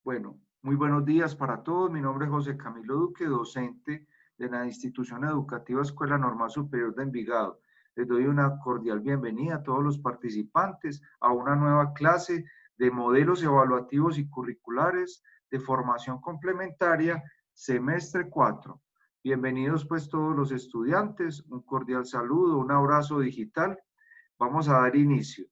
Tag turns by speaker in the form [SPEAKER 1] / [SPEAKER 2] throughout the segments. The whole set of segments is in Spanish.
[SPEAKER 1] Bueno, muy buenos días para todos. Mi nombre es José Camilo Duque, docente de la institución educativa Escuela Normal Superior de Envigado. Les doy una cordial bienvenida a todos los participantes a una nueva clase de modelos evaluativos y curriculares de formación complementaria, semestre 4. Bienvenidos pues todos los estudiantes, un cordial saludo, un abrazo digital. Vamos a dar inicio.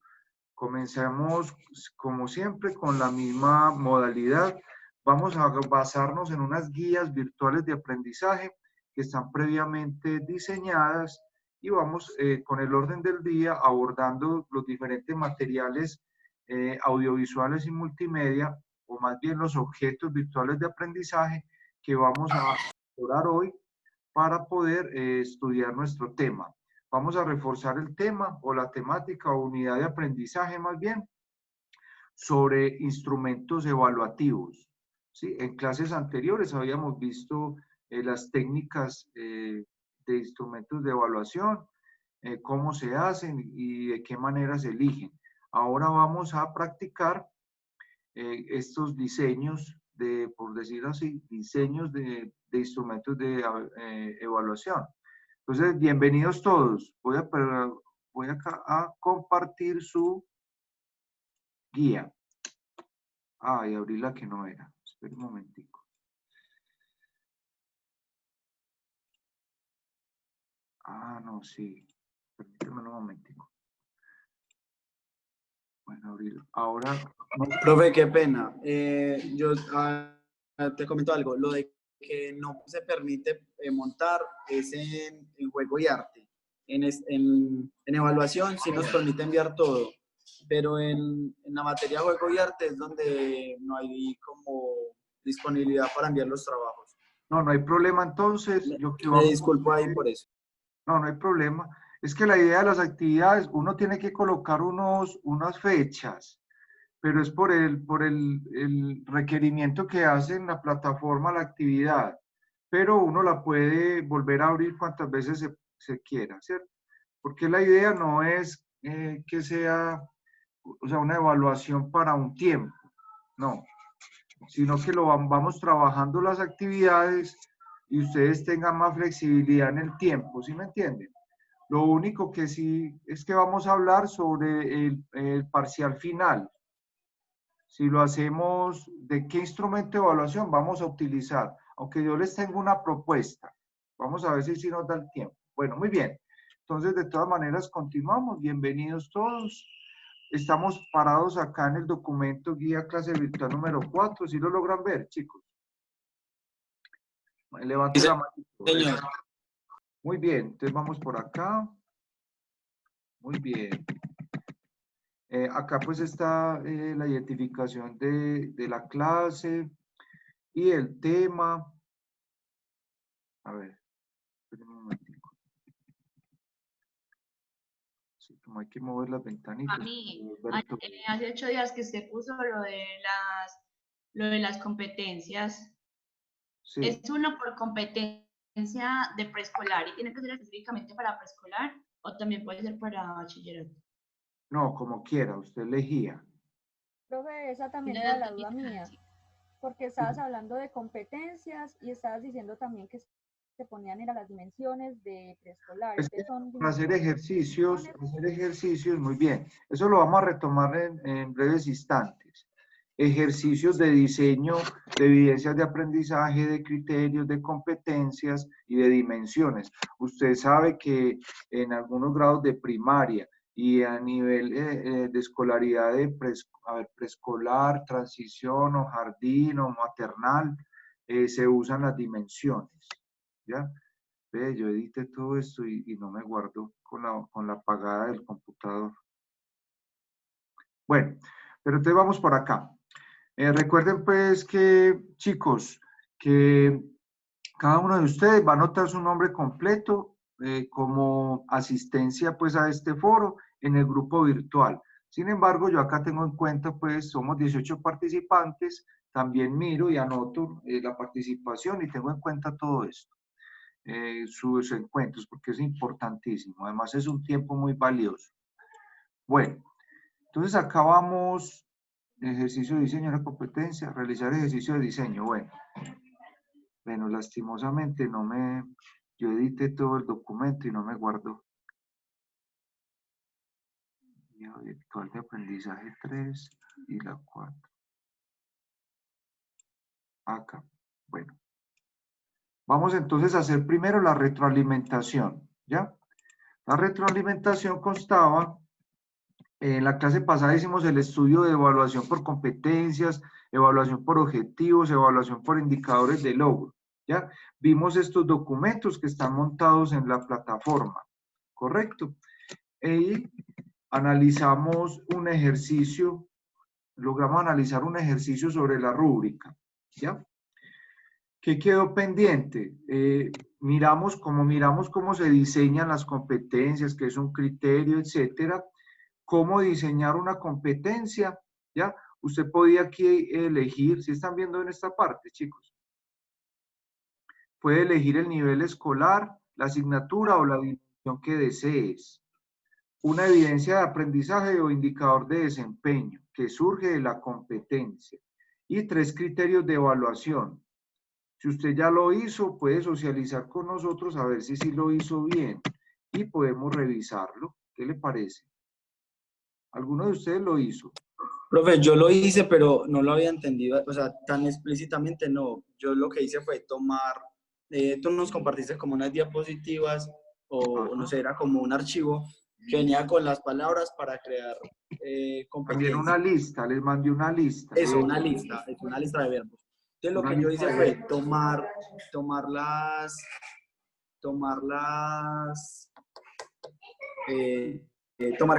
[SPEAKER 1] Comencemos, como siempre, con la misma modalidad. Vamos a basarnos en unas guías virtuales de aprendizaje que están previamente diseñadas y vamos con el orden del día abordando los diferentes materiales audiovisuales y multimedia, o más bien los objetos virtuales de aprendizaje que vamos a explorar hoy para poder estudiar nuestro tema. Vamos a reforzar el tema o la temática o unidad de aprendizaje más bien sobre instrumentos evaluativos. ¿Sí? En clases anteriores habíamos visto las técnicas de instrumentos de evaluación, cómo se hacen y de qué manera se eligen. Ahora vamos a practicar estos diseños de, por decirlo así, diseños de instrumentos de evaluación. Entonces, bienvenidos todos. Voy acá a compartir su guía. Ah, y abrí la que no era. Espera un momentico. Ah, no, sí. Permíteme un momentico. Bueno, abrirlo. Ahora.
[SPEAKER 2] Profe, qué pena. Yo te comento algo. Lo de que no se permite montar es en juego y arte. En evaluación sí nos permite enviar todo, pero en la materia juego y arte es donde no hay como disponibilidad para enviar los trabajos.
[SPEAKER 1] No, no hay problema entonces.
[SPEAKER 2] Me disculpo ahí por eso.
[SPEAKER 1] No, no hay problema. Es que la idea de las actividades, uno tiene que colocar unas fechas, pero es el requerimiento que hace en la plataforma la actividad, pero uno la puede volver a abrir cuantas veces se quiera, ¿cierto? Porque la idea no es que sea, o sea, una evaluación para un tiempo, no, sino que vamos trabajando las actividades y ustedes tengan más flexibilidad en el tiempo, ¿sí me entienden? Lo único que sí es que vamos a hablar sobre el parcial final. Si lo hacemos, ¿de qué instrumento de evaluación vamos a utilizar? Aunque yo les tengo una propuesta. Vamos a ver si nos da el tiempo. Bueno, muy bien. Entonces, de todas maneras, continuamos. Bienvenidos todos. Estamos parados acá en el documento Guía Clase Virtual número 4. ¿Sí lo logran ver, chicos? Levanten la mano.
[SPEAKER 2] Señor.
[SPEAKER 1] Muy bien. Entonces, vamos por acá. Muy bien. Acá pues está la identificación de la clase y el tema. A ver, espérenme un momentico. Sí, como hay que mover las ventanitas.
[SPEAKER 3] A mí, hace 8 días que usted puso lo de las competencias.
[SPEAKER 1] Sí.
[SPEAKER 3] ¿Es uno por competencia de preescolar y tiene que ser específicamente para preescolar o también puede ser para bachillerato?
[SPEAKER 1] No, como quiera, usted elegía.
[SPEAKER 4] Profe, esa también era la duda mía, porque estabas hablando de competencias y estabas diciendo también que se ponían las dimensiones de preescolar.
[SPEAKER 1] Es que hacer ejercicios, muy bien. Eso lo vamos a retomar en breves instantes. Ejercicios de diseño de evidencias de aprendizaje, de criterios, de competencias y de dimensiones. Usted sabe que en algunos grados de primaria y a nivel de escolaridad de preescolar, transición o jardín o maternal, se usan las dimensiones, ¿ya? Ve, yo edité todo esto y no me guardo con la apagada del computador. Bueno, pero entonces vamos por acá. Recuerden pues que, chicos, que cada uno de ustedes va a anotar su nombre completo como asistencia pues a este foro en el grupo virtual. Sin embargo, yo acá tengo en cuenta pues somos 18 participantes, también miro y anoto la participación y tengo en cuenta todo esto. Sus encuentros, porque es importantísimo. Además, es un tiempo muy valioso. Bueno, entonces acá vamos Ejercicio de diseño de la competencia, realizar ejercicio de diseño. Bueno, lastimosamente yo edité todo el documento y no me guardó. Guía virtual de aprendizaje 3 y la 4. Acá, bueno. Vamos entonces a hacer primero la retroalimentación, ¿ya? La retroalimentación constaba, en la clase pasada hicimos el estudio de evaluación por competencias, evaluación por objetivos, evaluación por indicadores de logro, ¿ya? Vimos estos documentos que están montados en la plataforma, ¿correcto? Y analizamos un ejercicio, logramos analizar un ejercicio sobre la rúbrica, ¿ya? ¿Qué quedó pendiente? Miramos cómo se diseñan las competencias, qué es un criterio, etcétera. Cómo diseñar una competencia, ¿ya? Usted podía aquí elegir, si están viendo en esta parte, chicos, puede elegir el nivel escolar, la asignatura o la dimensión que desees. Una evidencia de aprendizaje o indicador de desempeño que surge de la competencia. Y 3 criterios de evaluación. Si usted ya lo hizo, puede socializar con nosotros a ver si sí lo hizo bien y podemos revisarlo. ¿Qué le parece? ¿Alguno de ustedes lo hizo?
[SPEAKER 2] Profe, yo lo hice, pero no lo había entendido, o sea, tan explícitamente no. Yo lo que hice fue tomar, tú nos compartiste como unas diapositivas o no sé, era como un archivo que venía con las palabras para crear
[SPEAKER 1] También
[SPEAKER 2] competencias.
[SPEAKER 1] una lista, les mandé una lista.
[SPEAKER 2] Eso, una lista, es una lista de verbos. Entonces lo que yo hice fue tomar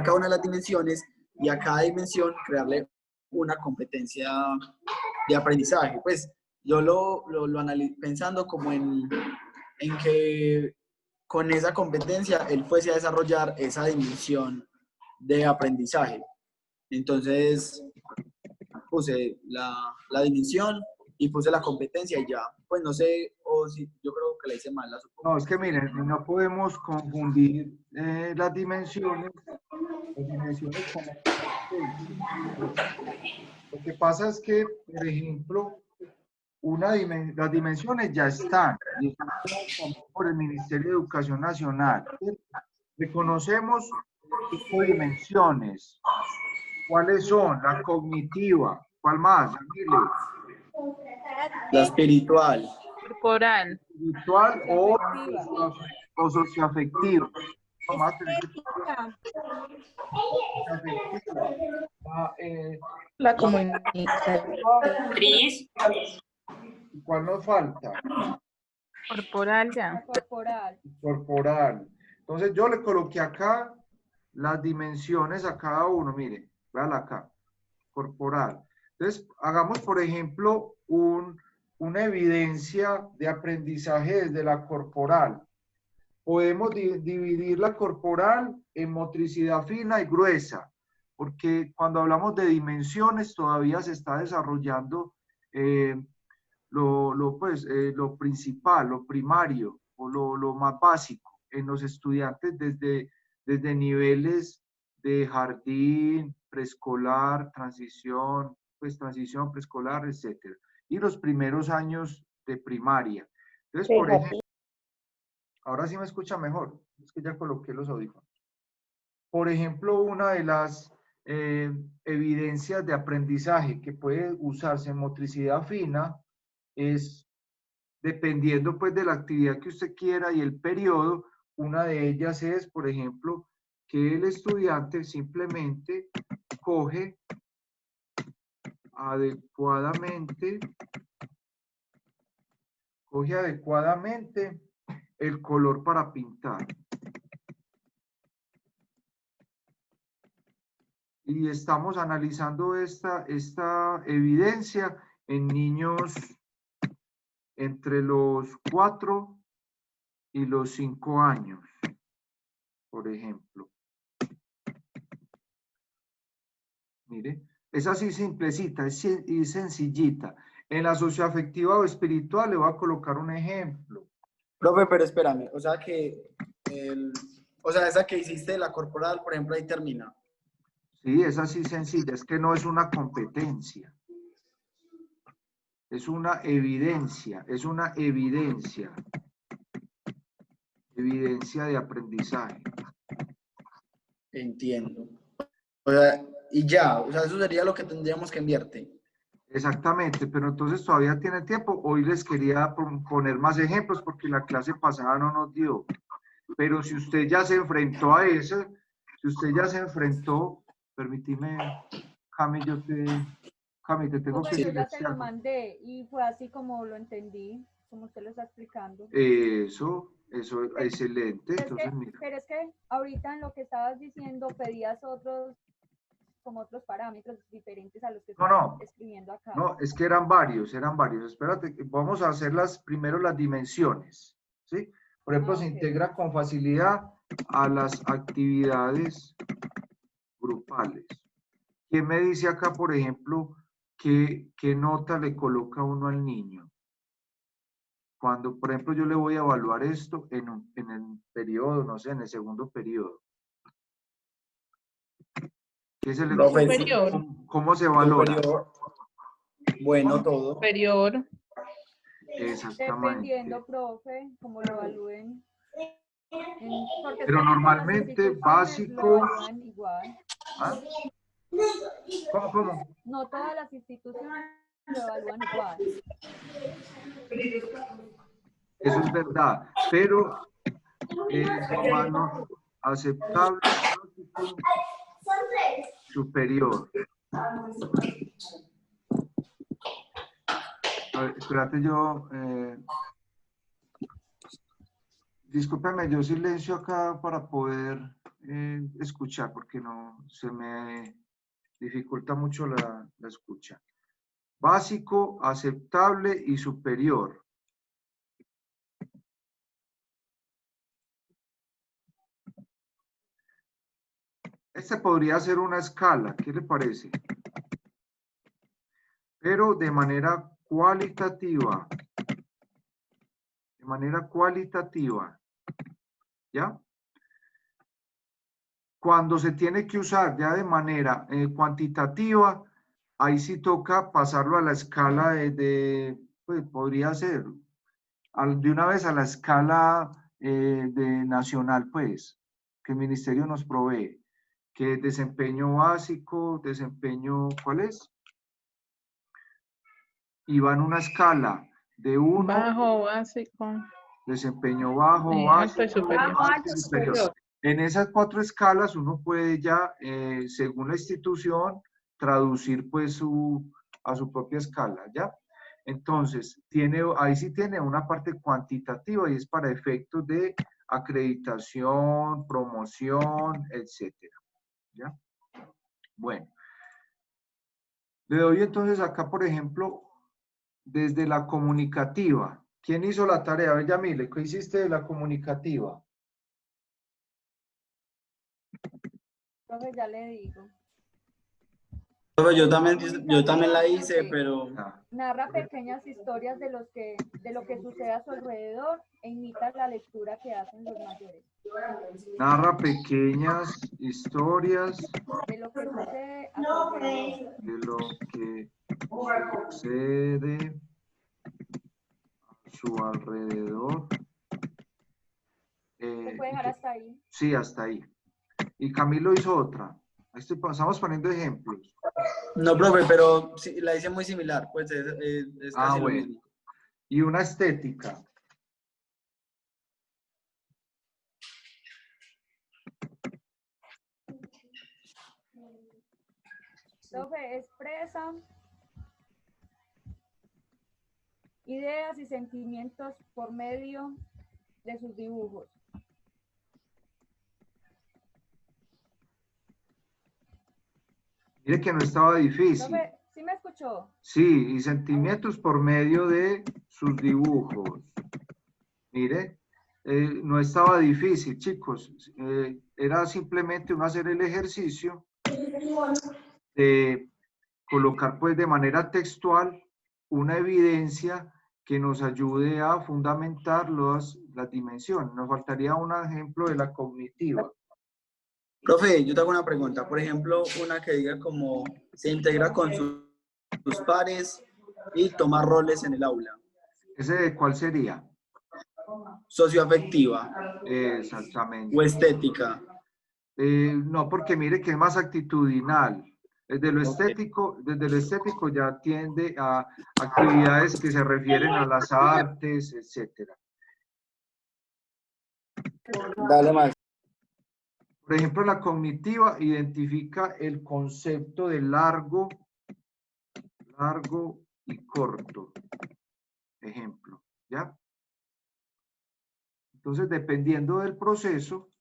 [SPEAKER 2] cada una de las dimensiones y a cada dimensión crearle una competencia de aprendizaje. Pues yo lo analicé pensando como en que con esa competencia él fuese a desarrollar esa dimensión de aprendizaje. Entonces puse la dimensión y puse la competencia y ya. Pues no sé, o si yo creo que la hice mal.
[SPEAKER 1] No, es que miren, no podemos confundir las dimensiones con la competencia. Lo que pasa es que, por ejemplo, las dimensiones ya están, y están por el Ministerio de Educación Nacional. Reconocemos 5 dimensiones. ¿Cuáles son? La cognitiva. ¿Cuál más?
[SPEAKER 2] La espiritual.
[SPEAKER 5] Corporal.
[SPEAKER 1] Espiritual o socioafectiva.
[SPEAKER 5] La comunicación.
[SPEAKER 1] ¿Cuál nos falta?
[SPEAKER 5] Corporal ya.
[SPEAKER 4] Corporal.
[SPEAKER 1] Corporal. Entonces yo le coloqué acá las dimensiones a cada uno. Mire, véala acá. Corporal. Entonces, hagamos, por ejemplo, una evidencia de aprendizaje desde la corporal. Podemos dividir la corporal en motricidad fina y gruesa, porque cuando hablamos de dimensiones todavía se está desarrollando lo principal, lo primario o lo más básico en los estudiantes desde niveles de jardín, preescolar, transición, preescolar, etcétera, y los primeros años de primaria. Entonces, por ejemplo, ahora sí me escucha mejor, es que ya coloqué los audífonos. Por ejemplo, una de las evidencias de aprendizaje que puede usarse en motricidad fina es, dependiendo pues de la actividad que usted quiera y el periodo, una de ellas es, por ejemplo, que el estudiante simplemente coge adecuadamente el color para pintar. Y estamos analizando esta evidencia en niños entre los 4 y los 5 años, por ejemplo. Mire, es así simplecita, es sencillita. En la socioafectiva o espiritual le voy a colocar un ejemplo.
[SPEAKER 2] Profe, pero espérame, o sea que esa que hiciste, la corporal, por ejemplo, ahí termina.
[SPEAKER 1] Sí, es así sencilla, es que no es una competencia. Es una evidencia, es una evidencia. Evidencia de aprendizaje.
[SPEAKER 2] Entiendo. O sea, y ya, o sea, eso sería lo que tendríamos que enviarte.
[SPEAKER 1] Exactamente, pero entonces todavía tiene tiempo. Hoy les quería poner más ejemplos porque la clase pasada no nos dio. Pero si usted ya se enfrentó a eso, si usted ya se enfrentó, permíteme, Cami, Cami, te tengo que
[SPEAKER 4] Profe, yo ya se lo
[SPEAKER 1] silenciar.
[SPEAKER 4] mandé y fue así como lo entendí, como usted lo está explicando.
[SPEAKER 1] Eso, excelente. Entonces, mira,
[SPEAKER 4] Pero es que ahorita en lo que estabas diciendo pedías otros, como otros parámetros diferentes a los que
[SPEAKER 1] no,
[SPEAKER 4] estás
[SPEAKER 1] no,
[SPEAKER 4] escribiendo acá.
[SPEAKER 1] no, es que eran varios, eran varios. Espérate, vamos a hacer primero las dimensiones, ¿sí? Por ejemplo, se
[SPEAKER 4] Ok.
[SPEAKER 1] integra con facilidad a las actividades grupales. ¿Quién me dice acá, por ejemplo, qué nota le coloca uno al niño? Cuando, por ejemplo, yo le voy a evaluar esto en el periodo, no sé, en el segundo periodo.
[SPEAKER 2] Profe,
[SPEAKER 5] Superior.
[SPEAKER 1] ¿Cómo se valora?
[SPEAKER 2] superior, bueno, todo.
[SPEAKER 5] Superior.
[SPEAKER 1] Exactamente.
[SPEAKER 4] Dependiendo, profe, cómo lo evalúen. Porque es
[SPEAKER 1] Pero
[SPEAKER 4] que no todas las
[SPEAKER 1] normalmente
[SPEAKER 4] instituciones lo
[SPEAKER 1] básico.
[SPEAKER 4] evalúan igual.
[SPEAKER 1] ¿Ah? ¿Cómo?
[SPEAKER 4] No todas las instituciones lo evalúan igual.
[SPEAKER 1] Eso es verdad, pero humano aceptable, básico, superior. A ver, espérate yo, discúlpeme, yo silencio acá para poder escuchar, porque no se me dificulta mucho la escucha. Básico, aceptable y superior. Este podría ser una escala, ¿qué le parece? Pero de manera cualitativa. De manera cualitativa. ¿Ya? Cuando se tiene que usar ya de manera cuantitativa, ahí sí toca pasarlo a la escala pues podría ser, de una vez a la escala de nacional, pues, que el ministerio nos provee, que desempeño básico, desempeño, ¿cuál es? Y va en una escala de 1,
[SPEAKER 5] Bajo, básico.
[SPEAKER 1] desempeño bajo,
[SPEAKER 5] Alto y
[SPEAKER 1] básico,
[SPEAKER 5] superior.
[SPEAKER 1] alto y superior. En esas 4 escalas uno puede ya, según la institución, traducir pues a su propia escala, ¿ya? Entonces, ahí sí tiene una parte cuantitativa y es para efectos de acreditación, promoción, etcétera, ¿ya? Bueno, le doy entonces acá, por ejemplo, desde la comunicativa. ¿Quién hizo la tarea? A ver, Yamile, ¿qué hiciste de la comunicativa?
[SPEAKER 4] Profe, ya le digo.
[SPEAKER 2] Profe, yo también la hice,
[SPEAKER 4] Dice,
[SPEAKER 2] pero
[SPEAKER 4] narra pequeñas historias de lo que sucede a su alrededor e imita la lectura que hacen los mayores.
[SPEAKER 1] Narra pequeñas historias
[SPEAKER 4] De lo que sucede a su alrededor.
[SPEAKER 1] de lo que sucede a su alrededor.
[SPEAKER 4] ¿Se puede dejar hasta ahí?
[SPEAKER 1] Sí, hasta ahí. Y Camilo hizo otra. Estamos poniendo ejemplos.
[SPEAKER 2] no, profe, pero sí, la hice muy similar, pues es casi lo
[SPEAKER 1] Bueno.
[SPEAKER 2] mismo.
[SPEAKER 1] Y una estética.
[SPEAKER 4] Profe, expresa ideas y sentimientos por medio de sus dibujos.
[SPEAKER 1] Mire que no estaba difícil.
[SPEAKER 4] Profe, ¿sí me escuchó?
[SPEAKER 1] Sí, y sentimientos por medio de sus dibujos. Mire, no estaba difícil, chicos. Era simplemente uno hacer el ejercicio de colocar pues de manera textual una evidencia que nos ayude a fundamentar las dimensiones. Nos faltaría un ejemplo de la cognitiva.
[SPEAKER 2] Profe, yo te hago una pregunta. Por ejemplo, una que diga como se integra con sus pares y toma roles en el aula.
[SPEAKER 1] ¿Ese de cuál sería?
[SPEAKER 2] Socioafectiva
[SPEAKER 1] Exactamente.
[SPEAKER 2] o estética.
[SPEAKER 1] No, porque mire que es más actitudinal. Desde lo estético ya tiende a actividades que se refieren a las artes, etcétera.
[SPEAKER 2] Dale más.
[SPEAKER 1] Por ejemplo, la cognitiva identifica el concepto de largo y corto. Ejemplo, ¿ya? Entonces, dependiendo del proceso,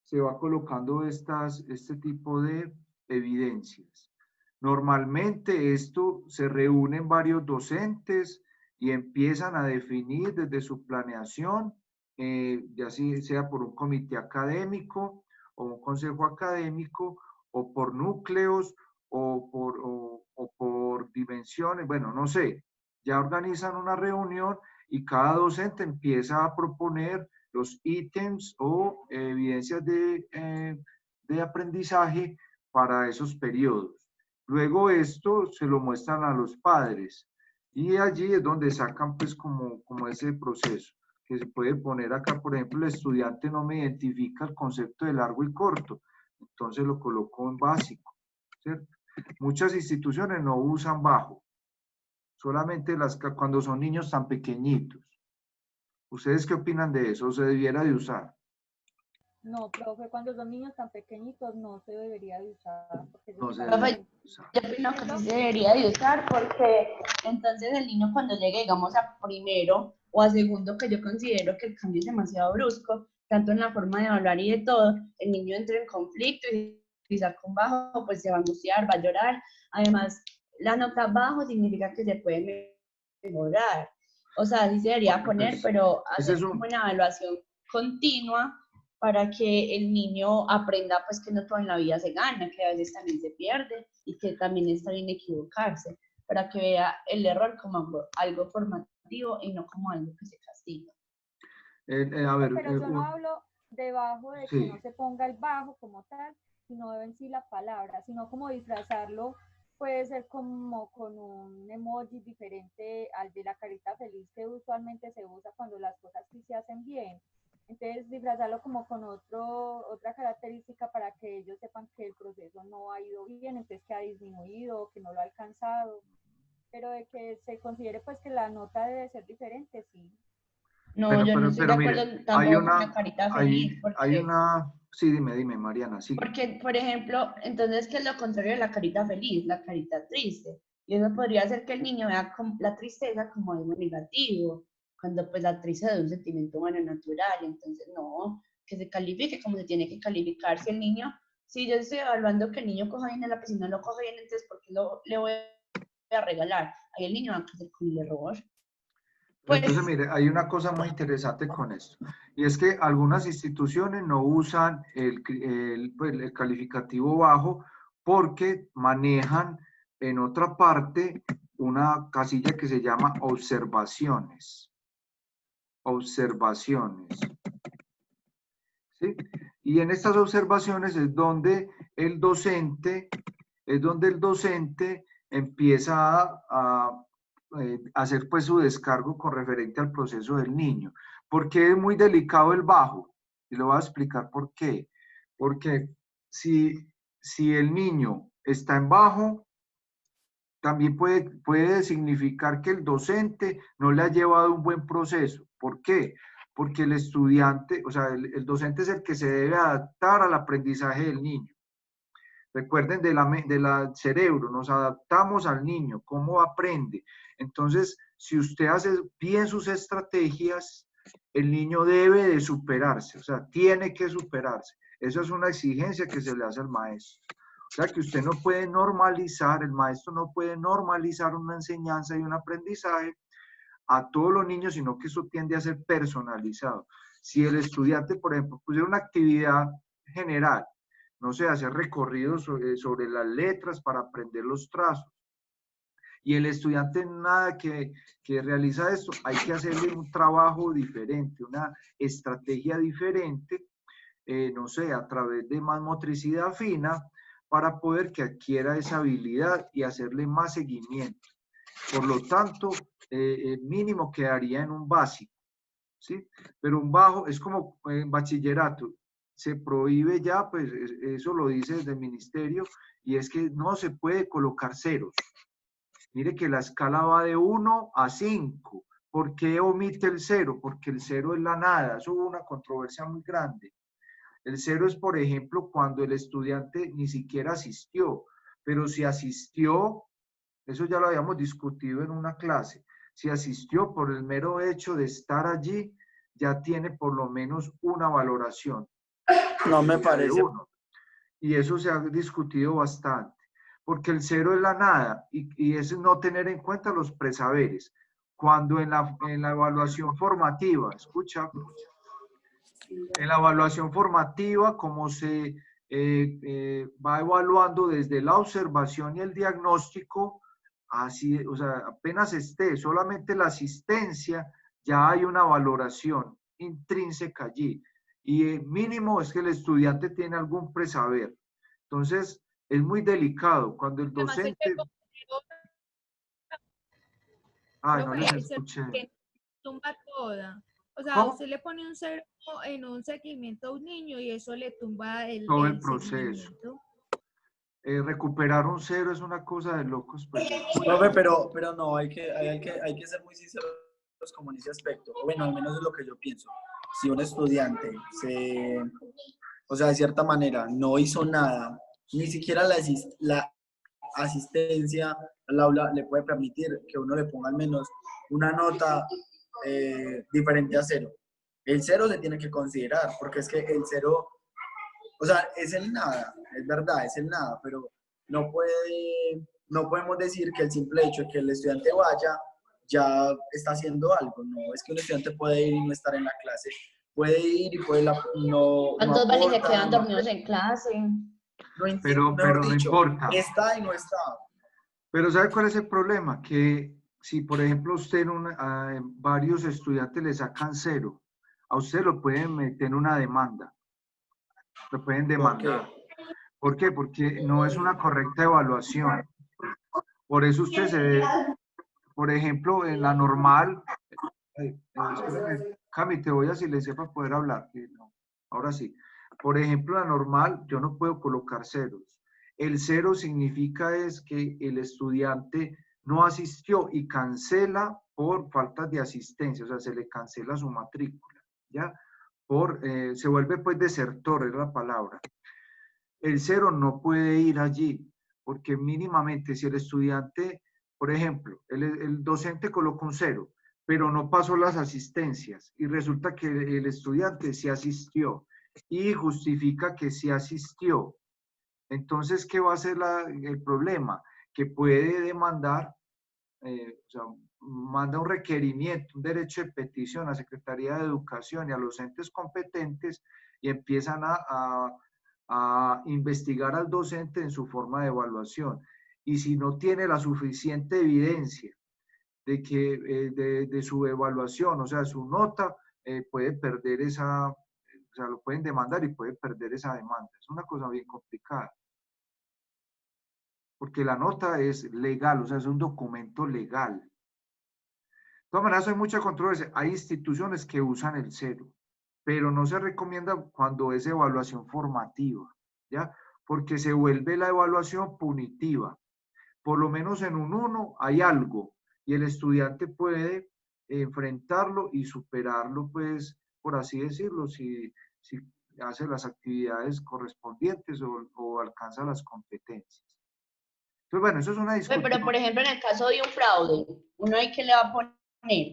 [SPEAKER 1] se va colocando este tipo de evidencias. Normalmente esto se reúnen varios docentes y empiezan a definir desde su planeación, ya sea por un comité académico o un consejo académico o por núcleos o por dimensiones, bueno, no sé, ya organizan una reunión y cada docente empieza a proponer los ítems o evidencias de aprendizaje para esos periodos. Luego esto se lo muestran a los padres y allí es donde sacan pues como ese proceso que se puede poner acá. Por ejemplo, el estudiante no me identifica el concepto de largo y corto, entonces lo coloco en básico, ¿cierto? Muchas instituciones no usan bajo, solamente cuando son niños tan pequeñitos. ¿Ustedes qué opinan de eso? ¿O se debiera de usar?
[SPEAKER 4] No, profe, cuando son niños tan pequeñitos no se debería de usar. Porque
[SPEAKER 1] No se
[SPEAKER 3] Profe,
[SPEAKER 1] debería de usar.
[SPEAKER 3] yo opino que sí se debería de usar porque entonces el niño cuando llegue, digamos, a primero o a segundo, que yo considero que el cambio es demasiado brusco, tanto en la forma de hablar y de todo, el niño entra en conflicto y si saca un bajo, pues se va a angustiar, va a llorar. Además, la nota bajo significa que se puede mejorar. O sea, sí se debería poner,
[SPEAKER 1] Pues,
[SPEAKER 3] pero
[SPEAKER 1] ese
[SPEAKER 3] hacer
[SPEAKER 1] es
[SPEAKER 3] como una evaluación continua para que el niño aprenda pues que no todo en la vida se gana, que a veces también se pierde y que también está bien equivocarse, para que vea el error como algo formativo y no como algo que se castiga.
[SPEAKER 1] A ver,
[SPEAKER 4] pero yo no hablo debajo de que no
[SPEAKER 1] sí.
[SPEAKER 4] se ponga el bajo como tal, sino en sí la palabra, sino como disfrazarlo, puede ser como con un emoji diferente al de la carita feliz que usualmente se usa cuando las cosas sí se hacen bien. Entonces, disfrazarlo como con otra característica para que ellos sepan que el proceso no ha ido bien, entonces que ha disminuido, que no lo ha alcanzado, pero de que se considere pues que la nota debe ser diferente, sí.
[SPEAKER 3] No,
[SPEAKER 1] Bueno,
[SPEAKER 3] yo no estoy de
[SPEAKER 1] pero mire,
[SPEAKER 3] acuerdo tampoco con la carita feliz,
[SPEAKER 1] hay una, sí, dime, Mariana, sí.
[SPEAKER 3] porque, por ejemplo, entonces, ¿qué es lo contrario de la carita feliz? La carita triste. Y eso podría hacer que el niño vea la tristeza como algo negativo, cuando pues la tristeza es un sentimiento humano natural, entonces no, que se califique como se tiene que calificar. Si el niño, si yo estoy evaluando que el niño coja bien en la piscina, lo coge bien, entonces ¿por qué le voy a regalar? Ahí el niño va a crecer con el error. Pues,
[SPEAKER 1] Entonces, mire, hay una cosa muy interesante con esto, y es que algunas instituciones no usan pues, el calificativo bajo porque manejan en otra parte una casilla que se llama observaciones. Observaciones. ¿Sí? Y en estas observaciones es donde el docente empieza a hacer pues su descargo con referente al proceso del niño. Porque es muy delicado el bajo, y lo voy a explicar por qué. Porque si el niño está en bajo, también puede significar que el docente no le ha llevado un buen proceso. ¿Por qué? Porque el estudiante, o sea, el docente es el que se debe adaptar al aprendizaje del niño. Recuerden del cerebro, nos adaptamos al niño, cómo aprende. Entonces, si usted hace bien sus estrategias, el niño debe de superarse, o sea, tiene que superarse. Eso es una exigencia que se le hace al maestro. O sea, que usted no puede normalizar, el maestro no puede normalizar una enseñanza y un aprendizaje a todos los niños, sino que eso tiende a ser personalizado. Si el estudiante, por ejemplo, pusiera una actividad general, no sé, hacer recorridos sobre las letras para aprender los trazos, y el estudiante nada que realiza esto, hay que hacerle un trabajo diferente, una estrategia diferente, no sé, a través de más motricidad fina, para poder que adquiera esa habilidad y hacerle más seguimiento. Por lo tanto, el mínimo quedaría en un básico, ¿sí? Pero un bajo es como en bachillerato, se prohíbe ya, pues eso lo dice desde el ministerio, y es que no se puede colocar ceros. Mire que la escala va de 1 a 5. ¿Por qué omite el 0? Porque el 0 es la nada. Eso hubo una controversia muy grande. El 0 es, por ejemplo, cuando el estudiante ni siquiera asistió, pero si asistió, eso ya lo habíamos discutido en una clase, si asistió por el mero hecho de estar allí, ya tiene por lo menos una valoración.
[SPEAKER 2] No me parece.
[SPEAKER 1] Y eso se ha discutido bastante, porque el 0 es la nada y es no tener en cuenta los presaberes. Cuando en la evaluación formativa, escucha, en la evaluación formativa, como se va evaluando desde la observación y el diagnóstico, así, o sea, apenas esté solamente la asistencia, ya hay una valoración intrínseca allí. Y mínimo es que el estudiante tiene algún presaber. Entonces, es muy delicado cuando el docente... Ay, no les escuché.
[SPEAKER 6] Tumba toda. O sea,
[SPEAKER 1] ¿Cómo?
[SPEAKER 6] usted le pone un cero en un seguimiento a un niño y eso le tumba
[SPEAKER 1] Todo el
[SPEAKER 6] el
[SPEAKER 1] proceso.
[SPEAKER 6] seguimiento.
[SPEAKER 1] Recuperar un 0 es una cosa de locos. Pues.
[SPEAKER 2] Profe, pero no, hay que ser muy sinceros como en ese aspecto. Bueno, al menos es lo que yo pienso. Si un estudiante o sea, de cierta manera, no hizo nada, ni siquiera la asistencia al aula le puede permitir que uno le ponga al menos una nota diferente a 0. El 0 se tiene que considerar, porque es que el 0, o sea, es el nada, es verdad, es el nada, pero no podemos decir que el simple hecho de que el estudiante vaya ya está haciendo algo. No, es que un estudiante puede ir y no estar en la clase, puede ir y puede no
[SPEAKER 3] ¿Cuántos van y se
[SPEAKER 2] aporta,
[SPEAKER 3] quedan
[SPEAKER 2] no
[SPEAKER 3] dormidos en clase?
[SPEAKER 1] Pero no importa.
[SPEAKER 2] Está y no está.
[SPEAKER 1] Pero ¿sabe cuál es el problema? Que si, por ejemplo, usted varios estudiantes le sacan 0, a usted lo pueden meter en una demanda. Lo pueden demandar. ¿Por qué? Porque no es una correcta evaluación. Por eso usted se debe, por ejemplo, en la normal... espérame, Cami, te voy a silenciar para poder hablar. No, ahora sí. Por ejemplo, la normal, yo no puedo colocar ceros. El 0 significa es que el estudiante no asistió y cancela por falta de asistencia, o sea, se le cancela su matrícula, ¿ya? Se vuelve pues desertor, es la palabra. El 0 no puede ir allí, porque mínimamente si el estudiante, por ejemplo, el docente colocó un 0, pero no pasó las asistencias y resulta que el estudiante sí asistió y justifica que sí asistió. Entonces, ¿qué va a ser el problema? Que puede demandar, o sea, manda un requerimiento, un derecho de petición a la Secretaría de Educación y a los entes competentes y empiezan a investigar al docente en su forma de evaluación. Y si no tiene la suficiente evidencia de que de su evaluación, o sea, su nota, puede perder o sea, lo pueden demandar y puede perder esa demanda. Es una cosa bien complicada. Porque la nota es legal, o sea, es un documento legal. De todas maneras, hay mucha controversia. Hay instituciones que usan el 0, pero no se recomienda cuando es evaluación formativa, ¿ya? Porque se vuelve la evaluación punitiva. Por lo menos en un 1 hay algo y el estudiante puede enfrentarlo y superarlo, pues, por así decirlo, si hace las actividades correspondientes o alcanza las competencias. Entonces, bueno, eso es una discusión.
[SPEAKER 3] Pero, por ejemplo, en el caso de un fraude, ¿uno ahí qué le va a poner?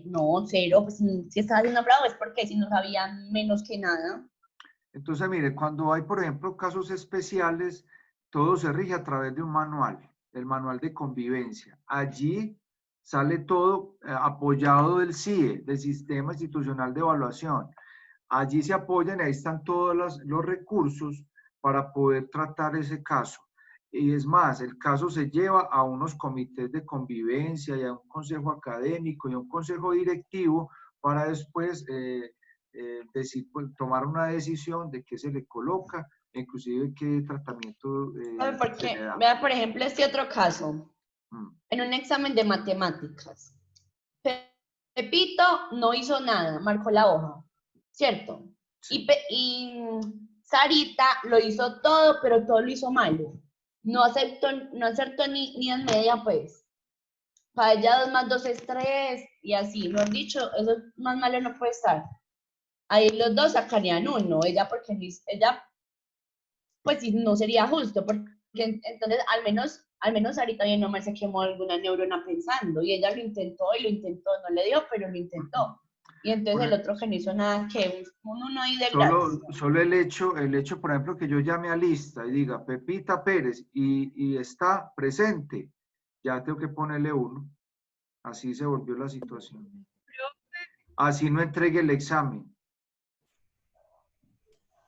[SPEAKER 3] No, 0, pues si está haciendo fraude es porque si no sabían menos que nada.
[SPEAKER 1] Entonces, mire, cuando hay, por ejemplo, casos especiales, todo se rige a través de un manual, el manual de convivencia. Allí sale todo apoyado del CIE, del Sistema Institucional de Evaluación. Allí se apoyan y ahí están todos los recursos para poder tratar ese caso. Y es más, el caso se lleva a unos comités de convivencia y a un consejo académico y a un consejo directivo para después tomar una decisión de qué se le coloca, inclusive qué tratamiento
[SPEAKER 3] ¿Sabe por
[SPEAKER 1] se le
[SPEAKER 3] qué?
[SPEAKER 1] da.
[SPEAKER 3] Vea, por ejemplo, este otro caso.
[SPEAKER 1] Mm.
[SPEAKER 3] En un examen de matemáticas. Pepito no hizo nada, marcó la hoja, ¿cierto?
[SPEAKER 1] Sí.
[SPEAKER 3] Y Sarita lo hizo todo, pero todo lo hizo malo. No acertó ni en media, pues. Para ella 2 más 2 es 3, y así, lo han dicho, eso más malo no puede estar. Ahí los dos sacarían 1, ella porque ella, pues sí, no sería justo, porque entonces al menos Sarita bien no me se quemó alguna neurona pensando, y ella lo intentó, no le dio, pero lo intentó. Y entonces el otro que no hizo nada, que un 1 ahí de gratis.
[SPEAKER 1] Solo el hecho, por ejemplo, que yo llame a lista y diga Pepita Pérez y está presente, ya tengo que ponerle 1. Así se volvió la situación. Así no entregue el examen.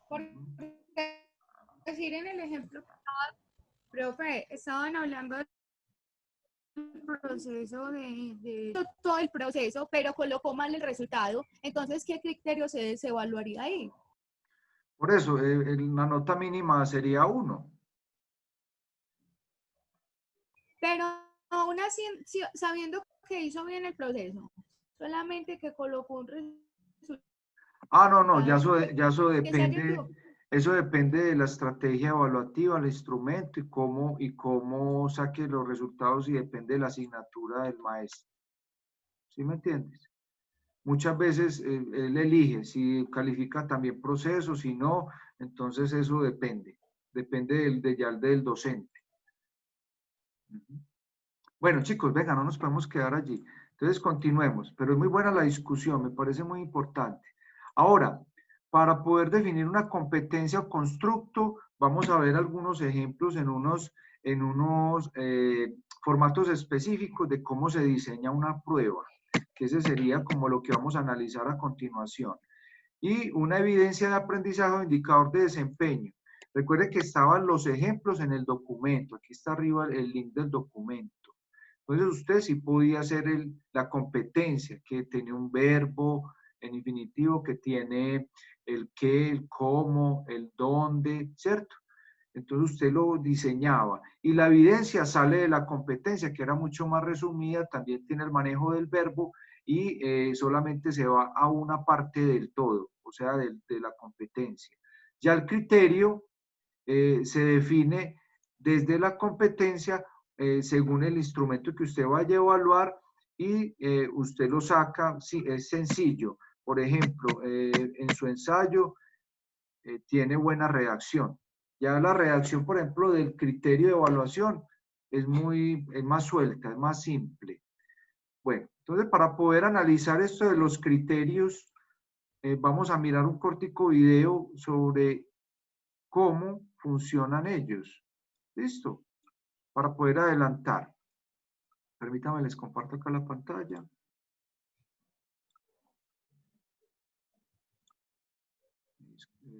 [SPEAKER 6] Por decir en el ejemplo, profe, estaban hablando del proceso de todo el proceso, pero colocó mal el resultado. Entonces, ¿qué criterio se evaluaría ahí?
[SPEAKER 1] Por eso, la nota mínima sería 1.
[SPEAKER 6] Pero aún así, sabiendo que hizo bien el proceso, solamente que colocó un resultado.
[SPEAKER 1] No, ya eso
[SPEAKER 6] Que se haya
[SPEAKER 1] depende.
[SPEAKER 6] equivocado.
[SPEAKER 1] Eso depende de la estrategia evaluativa, el instrumento y cómo saque los resultados, y depende de la asignatura del maestro. ¿Sí me entiendes? Muchas veces él elige si califica también procesos, si no, entonces eso depende. Depende del docente. Bueno, chicos, venga, no nos podemos quedar allí. Entonces continuemos, pero es muy buena la discusión, me parece muy importante. Ahora, para poder definir una competencia o constructo, vamos a ver algunos ejemplos en unos formatos específicos de cómo se diseña una prueba, que ese sería como lo que vamos a analizar a continuación. Y una evidencia de aprendizaje o indicador de desempeño. Recuerde que estaban los ejemplos en el documento, aquí está arriba el link del documento. Entonces usted sí podía hacer la competencia, que tiene un verbo en infinitivo, que tiene el qué, el cómo, el dónde, ¿cierto? Entonces usted lo diseñaba. Y la evidencia sale de la competencia, que era mucho más resumida, también tiene el manejo del verbo y solamente se va a una parte del todo, o sea, de la competencia. Ya el criterio se define desde la competencia según el instrumento que usted vaya a evaluar y usted lo saca, sí, es sencillo. Por ejemplo, en su ensayo tiene buena redacción. Ya la redacción, por ejemplo, del criterio de evaluación es más suelta, es más simple. Bueno, entonces para poder analizar esto de los criterios, vamos a mirar un cortico video sobre cómo funcionan ellos. ¿Listo? Para poder adelantar. Permítanme, les comparto acá la pantalla.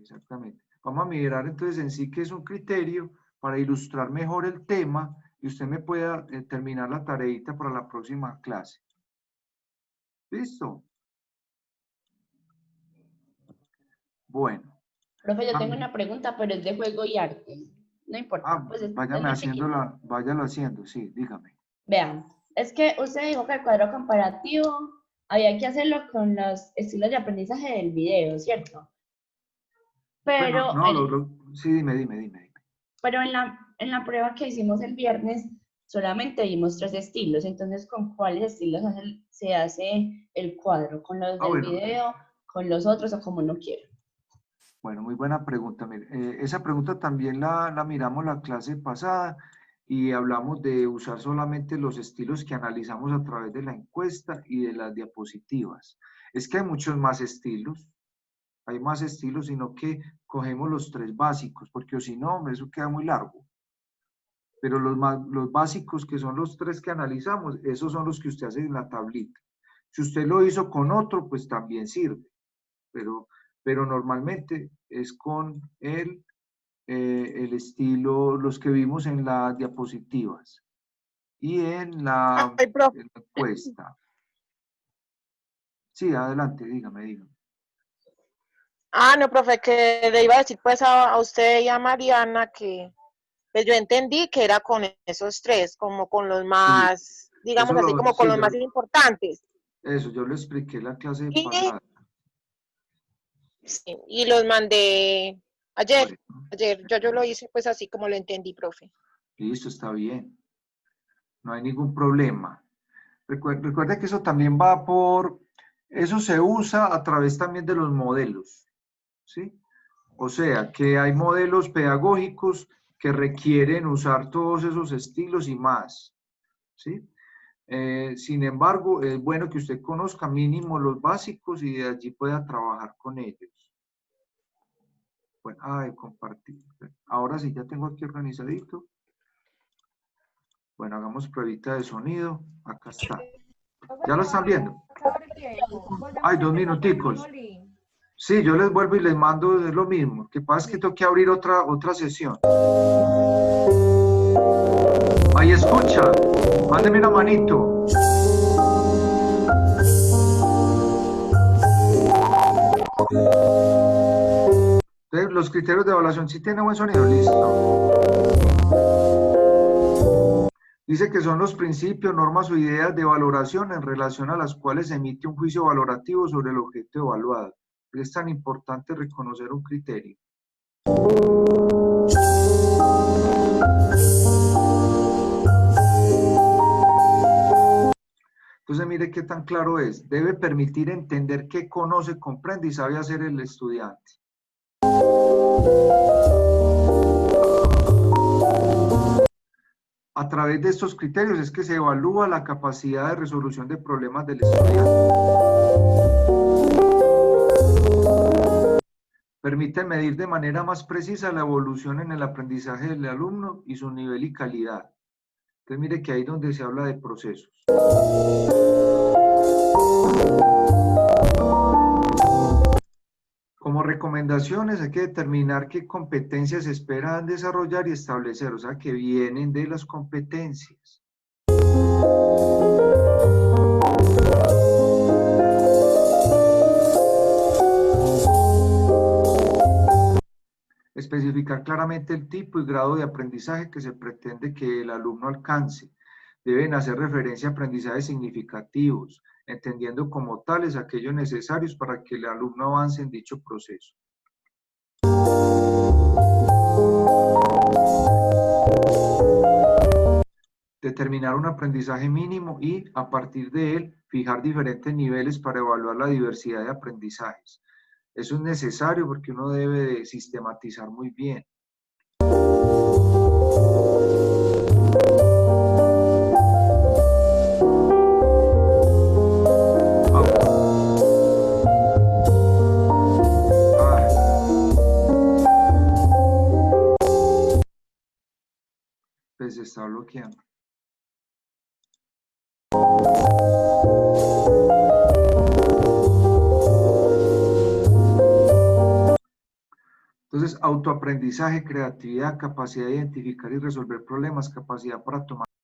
[SPEAKER 1] Exactamente. Vamos a mirar entonces en sí qué es un criterio para ilustrar mejor el tema y usted me pueda terminar la tareita para la próxima clase. ¿Listo? Bueno.
[SPEAKER 3] Profe, yo tengo una pregunta, pero es de juego y arte. No importa, pues es
[SPEAKER 1] Váyame
[SPEAKER 3] muy chiquita.
[SPEAKER 1] haciéndola, váyalo haciendo, sí, dígame.
[SPEAKER 3] Vean, es que usted dijo que el cuadro comparativo había que hacerlo con los estilos de aprendizaje del video, ¿cierto?
[SPEAKER 1] Bueno,
[SPEAKER 3] Pero,
[SPEAKER 1] no, sí, dime.
[SPEAKER 3] pero en la prueba que hicimos el viernes solamente vimos 3 estilos, entonces ¿con cuáles estilos se hace el cuadro? ¿Con los del
[SPEAKER 1] Bueno.
[SPEAKER 3] video, con los otros o como uno quiera?
[SPEAKER 1] Bueno, muy buena pregunta. Mire, esa pregunta también la miramos la clase pasada y hablamos de usar solamente los estilos que analizamos a través de la encuesta y de las diapositivas. Es que hay muchos más estilos, sino que cogemos los 3 básicos, porque si no, eso queda muy largo. Pero los básicos, que son los 3 que analizamos, esos son los que usted hace en la tablita. Si usted lo hizo con otro, pues también sirve, pero normalmente es con el estilo, los que vimos en las diapositivas y en la encuesta. Sí, adelante, dígame.
[SPEAKER 7] Ah, no, profe, que le iba a decir pues a usted y a Mariana que pues yo entendí que era con esos tres, como con los
[SPEAKER 1] Sí,
[SPEAKER 7] más, digamos así, como con
[SPEAKER 1] sí,
[SPEAKER 7] los más importantes.
[SPEAKER 1] eso, yo lo expliqué en la clase
[SPEAKER 7] Y,
[SPEAKER 1] pasada.
[SPEAKER 7] sí, y los mandé ayer,
[SPEAKER 1] Bueno,
[SPEAKER 7] yo lo hice pues así como lo entendí, profe.
[SPEAKER 1] listo, está bien. No hay ningún problema. Recuerde que eso también va eso se usa a través también de los modelos, ¿sí? O sea, que hay modelos pedagógicos que requieren usar todos esos estilos y más, ¿sí? Sin embargo, es bueno que usted conozca mínimo los básicos y de allí pueda trabajar con ellos. Bueno, ay, compartir. Ahora sí, ya tengo aquí organizadito. Bueno, hagamos pruebita de sonido. Acá está. ¿Ya lo están viendo? Ay, 2 minuticos. Sí, yo les vuelvo y les mando lo mismo. Lo que pasa es que tengo que abrir otra sesión. Ahí escucha. Mándeme una manito. Entonces, los criterios de evaluación, ¿sí tiene buen sonido? Listo. Dice que son los principios, normas o ideas de valoración en relación a las cuales se emite un juicio valorativo sobre el objeto evaluado. Es tan importante reconocer un criterio. Entonces, mire qué tan claro es. Debe permitir entender qué conoce, comprende y sabe hacer el estudiante. A través de estos criterios es que se evalúa la capacidad de resolución de problemas del estudiante. Permite medir de manera más precisa la evolución en el aprendizaje del alumno y su nivel y calidad. Entonces mire que ahí es donde se habla de procesos. Como recomendaciones hay que determinar qué competencias se esperan desarrollar y establecer, o sea, que vienen de las competencias. Especificar claramente el tipo y grado de aprendizaje que se pretende que el alumno alcance. Deben hacer referencia a aprendizajes significativos, entendiendo como tales aquellos necesarios para que el alumno avance en dicho proceso. Determinar un aprendizaje mínimo y, a partir de él, fijar diferentes niveles para evaluar la diversidad de aprendizajes. Eso es necesario porque uno debe de sistematizar muy bien. Pues se está bloqueando. Entonces, autoaprendizaje, creatividad, capacidad de identificar y resolver problemas, capacidad para tomar